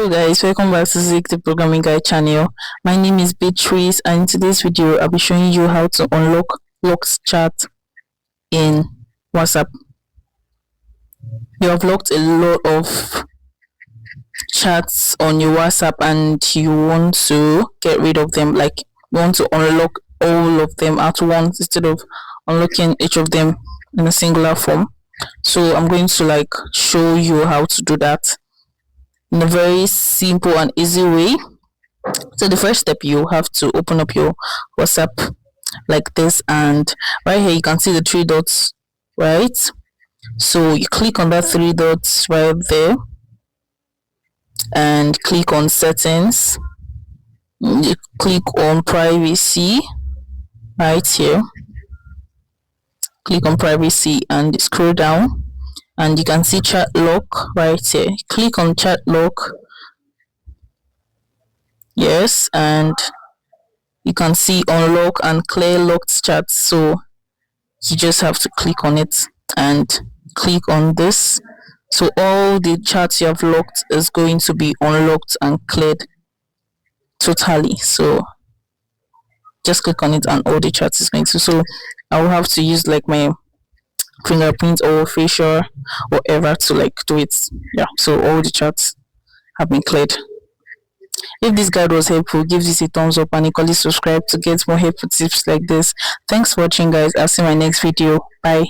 Hello guys, welcome back to Zik the Programming Guide channel. My name is Beatrice and in today's video I'll be showing you how to unlock locked chat in WhatsApp. You have locked a lot of chats on your WhatsApp and you want to get rid of them, like you want to unlock all of them at once instead of unlocking each of them in a singular form. So I'm going to show you how to do that in a very simple and easy way. So the first step, you have to open up your WhatsApp like this, and right here you can see the three dots, right? So you click on that three dots right there and click on settings. You click on privacy right here, click on privacy and scroll down and you can see chat lock right here. Click on chat lock, yes, and you can see unlock and clear locked chats. So you just have to click on it and click on this. So all the chats you have locked is going to be unlocked and cleared totally. So just click on it and all the chats is going to. So I will have to use my fingerprint or facial whatever to do it. Yeah, so all the chats have been cleared. If this guide was helpful, give this a thumbs up and equally subscribe to get more helpful tips like this. Thanks for watching guys. I'll see you in my next video. Bye.